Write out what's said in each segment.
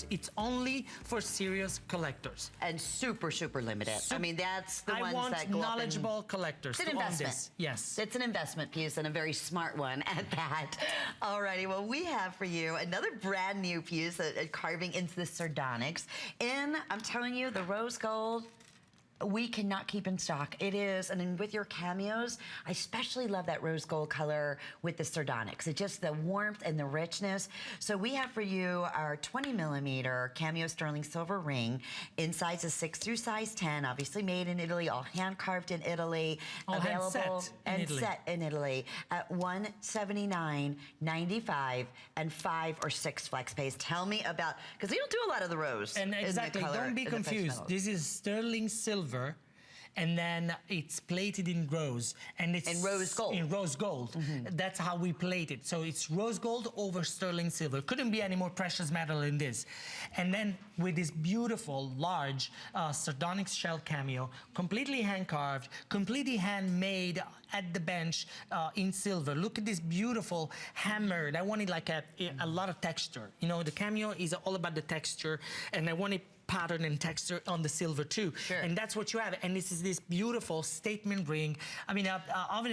It's only for serious collectors. And super, super limited. I mean, that's the ones that go knowledgeable collectors. It's an investment. This. Yes. It's an investment piece and a very smart one at that. Alrighty, well, we have for you another brand new piece, carving into the sardonyx. I'm telling you, the rose gold, we cannot keep in stock. It is, and then with your cameos, I especially love that rose gold color with the sardonyx. It's just the warmth and the richness. So we have for you our 20mm cameo sterling silver ring in sizes 6 through size 10, obviously made in Italy, all hand carved in Italy, all available set in Italy at $179.95 and 5 or 6 flex pays. Tell me about, because we don't do a lot of the rose. And exactly, don't be confused. This is sterling silver, and then it's plated in rose, and it's in rose gold. In rose gold. That's how we plate it. So it's rose gold over sterling silver. Couldn't be any more precious metal in this. And then with this beautiful large sardonyx shell cameo, completely hand carved, completely handmade at the bench in silver. Look at this beautiful hammered. I wanted like a lot of texture. You know, the cameo is all about the texture, and I wanted pattern and texture on the silver too. Sure. And that's what you have. And this is this beautiful statement ring. I mean,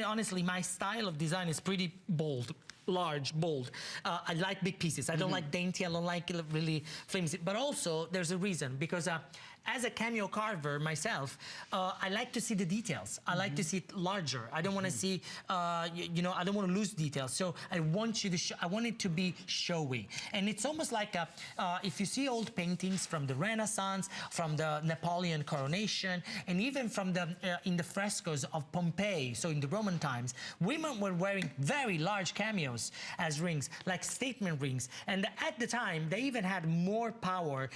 honestly, my style of design is pretty bold. Large, bold. I like big pieces. I don't like dainty. I don't like really flimsy. But also, there's a reason, because as a cameo carver myself, I like to see the details. I like to see it larger. I don't want to see, you know, I don't want to lose details. So I want you to I want it to be showy. And it's almost like if you see old paintings from the Renaissance, from the Napoleon coronation, and even from the in the frescoes of Pompeii, so in the Roman times, women were wearing very large cameos as rings, like statement rings. And at the time, they even had more power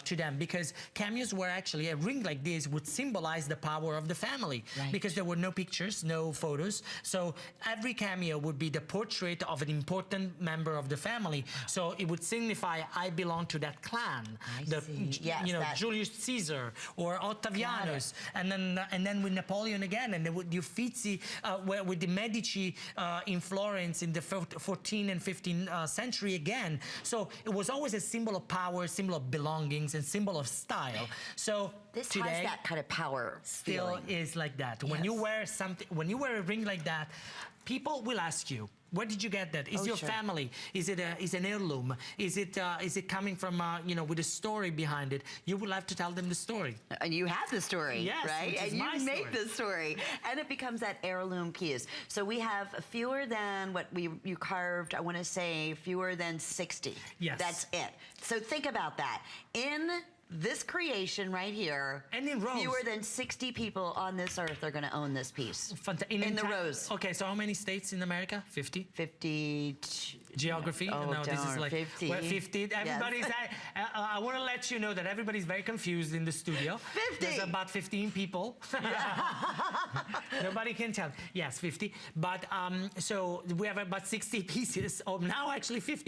to them, because cameos were actually, a ring like this would symbolize the power of the family, because there were no pictures, no photos. So every cameo would be the portrait of an important member of the family. So it would signify, I belong to that clan. You know, Julius Caesar or Octavianus, and then with Napoleon again, and then with the Uffizi, with the Medici in Florence in the 14th and 15th century again. So it was always a symbol of power, symbol of belongings, and symbol of style. So this today, has that kind of power still feeling. is like that. Yes. When you wear something, when you wear a ring like that, people will ask you, where did you get that? Is your family? Is it an heirloom? Is it coming from you know, with a story behind it? You will have to tell them the story. And you have the story, yes, right? And you made the story, and it becomes that heirloom piece. So we have fewer than what you carved. I want to say fewer than 60. Yes, that's it. So think about that. In this creation right here, and in rose, fewer than 60 people on this earth are going to own this piece. In the rose. Okay, so how many states in America? 50? 50. Geography? Oh, no, this is like 50. Well, 50. Everybody's. Yes. I want to let you know that everybody's very confused in the studio. 50. There's about 15 people. Nobody can tell. Yes, 50. But so we have about 60 pieces. Oh, now actually 50.